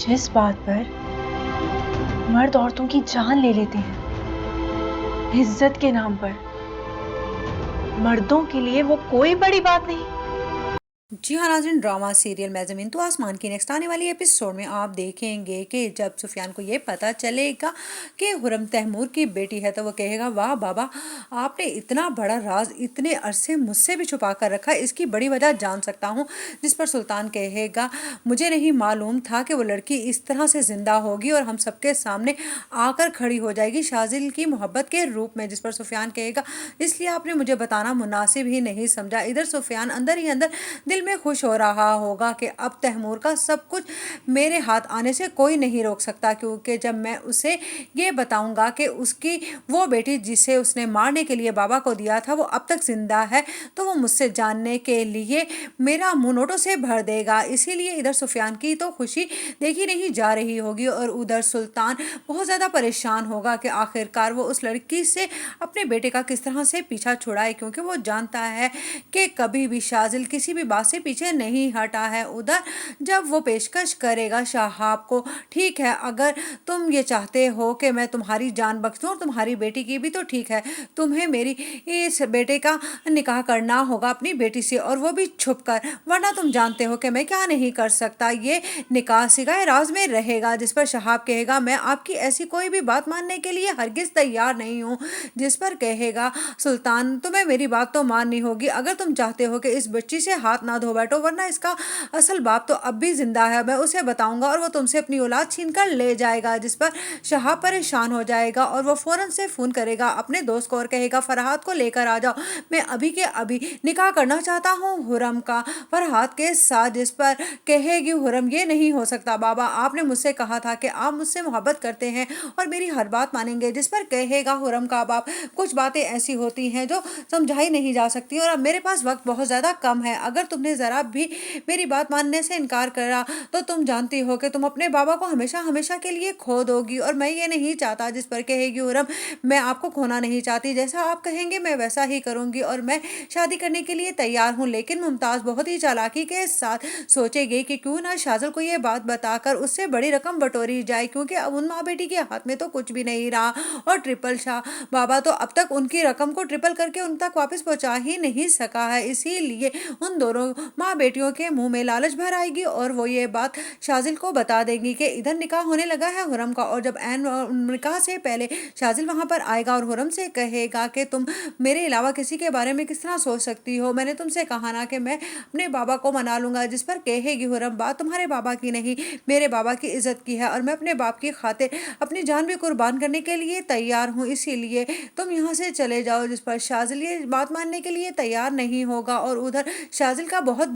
जिस बात पर मर्द औरतों की जान ले लेते हैं इज्जत के नाम पर, मर्दों के लिए वो कोई बड़ी बात नहीं। जी हाँ नाज़रीन, ड्रामा सीरियल मैं ज़मीन तो आसमान की नेक्स्ट आने वाली एपिसोड में आप देखेंगे कि जब सुफियान को ये पता चलेगा कि हुरम तैमूर की बेटी है तो वो कहेगा, वाह बाबा, आपने इतना बड़ा राज इतने अरसे मुझसे भी छुपा कर रखा, इसकी बड़ी वजह जान सकता हूँ। जिस पर सुल्तान कहेगा, मुझे नहीं मालूम था कि वो लड़की इस तरह से जिंदा होगी और हम सबके सामने आकर खड़ी हो जाएगी शाजिल की मोहब्बत के रूप में। जिस पर सुफियान कहेगा, इसलिए आपने मुझे बताना मुनासिब ही नहीं समझा। इधर सुफियान अंदर ही अंदर दिल में खुश हो रहा होगा कि अब तैमूर का सब कुछ मेरे हाथ आने से कोई नहीं रोक सकता, क्योंकि जब मैं उसे ये बताऊंगा कि उसकी वो बेटी जिसे उसने मारने के लिए बाबा को दिया था वो अब तक जिंदा है, तो वो मुझसे जानने के लिए मेरा मुंह नोटों से भर देगा। इसीलिए इधर सुफियान की तो खुशी देखी नहीं जा रही होगी और उधर सुल्तान बहुत ज़्यादा परेशान होगा कि आखिरकार वो उस लड़की से अपने बेटे का किस तरह से पीछा छुड़ाए, क्योंकि वो जानता है कि कभी भी शाजिल किसी भी बात से पीछे नहीं हटा है। उधर जब वो पेशकश करेगा शहाब को, ठीक है, अगर तुम ये चाहते हो कि मैं तुम्हारी जान बख्श दूं और तुम्हारी बेटी की भी, तो ठीक है, तुम्हें मेरी इस बेटे का निकाह करना होगा अपनी बेटी से, और वो भी छुप कर, वरना तुम जानते हो कि मैं क्या नहीं कर सकता। ये निकाह सिगाए राज में रहेगा। जिस पर शहाब कहेगा, मैं आपकी ऐसी कोई भी बात मानने के लिए हरगिज तैयार नहीं हूँ। जिस पर कहेगा सुल्तान, तुम्हें मेरी बात तो माननी होगी अगर तुम चाहते हो कि इस बच्ची से हाथ ना धो बैठो, वरना इसका असल बाप तो अब भी जिंदा है, मैं उसे बताऊंगा और वो तुमसे अपनी औलाद छीन कर ले जाएगा। जिस पर शहाब परेशान हो जाएगा और वो फौरन से फोन करेगा अपने दोस्त को और कहेगा, फरहाद को लेकर आ जाओ, मैं अभी के अभी निकाह करना चाहता हूँ हुरम का फरहाद के साथ। जिस पर कहेगी हुरम, ये नहीं हो सकता बाबा, आपने मुझसे कहा था कि आप मुझसे मोहब्बत करते हैं और मेरी हर बात मानेंगे। जिस पर कहेगा हुरम का बाप, कुछ बातें ऐसी होती हैं जो समझाई नहीं जा सकती और अब मेरे पास वक्त बहुत ज़्यादा कम है, अगर तुमने ज़रा भी मेरी बात मानने से इनकार करा तो तुम जानती हो कि तुम अपने बाबा को हमेशा हमेशा के लिए खो दोगी और मैं ये नहीं चाहता। जिस पर कहेगी हुरम, मैं आपको खोना नहीं चाहती, जैसा आप कहेंगे मैं वैसा ही करूंगी और मैं शादी करने के लिए तैयार हूँ। लेकिन मुमताज़ बहुत ही चालाकी के साथ सोचेगी कि क्यों ना शाजिल को ये बात बताकर उससे बड़ी रकम बटोरी जाए, क्योंकि अब उन माँ बेटी के हाथ में तो कुछ भी नहीं रहा और ट्रिपल शाह बाबा तो अब तक उनकी रकम को ट्रिपल करके उन तक वापस पहुंचा ही नहीं सका है। इसीलिए उन दोनों माँ बेटियों के मुंह में लालच भर आएगी और वो ये बात शाजिल को बता देंगी कि इधर निकाह होने लगा है हुरम का। और जब एन निकाह से पहले शाजिल वहां पर आएगा और हुरम से कहेगा कि तुम मेरे अलावा किसी के बारे में किस तरह सोच सकती हो, मैंने तुमसे कहा ना कि मैं अपने बाबा को मना लूंगा। जिस पर कहेगी हुरम, बात तुम्हारे बाबा की नहीं, मेरे बाबा की इज्जत की है और मैं अपने बाप की खातिर अपनी जान भी कुर्बान करने के लिए तैयार हूँ, इसीलिए तुम यहाँ से चले जाओ। जिस पर शाजिल ये बात मानने के लिए तैयार नहीं होगा और उधर शाजिल का बहुत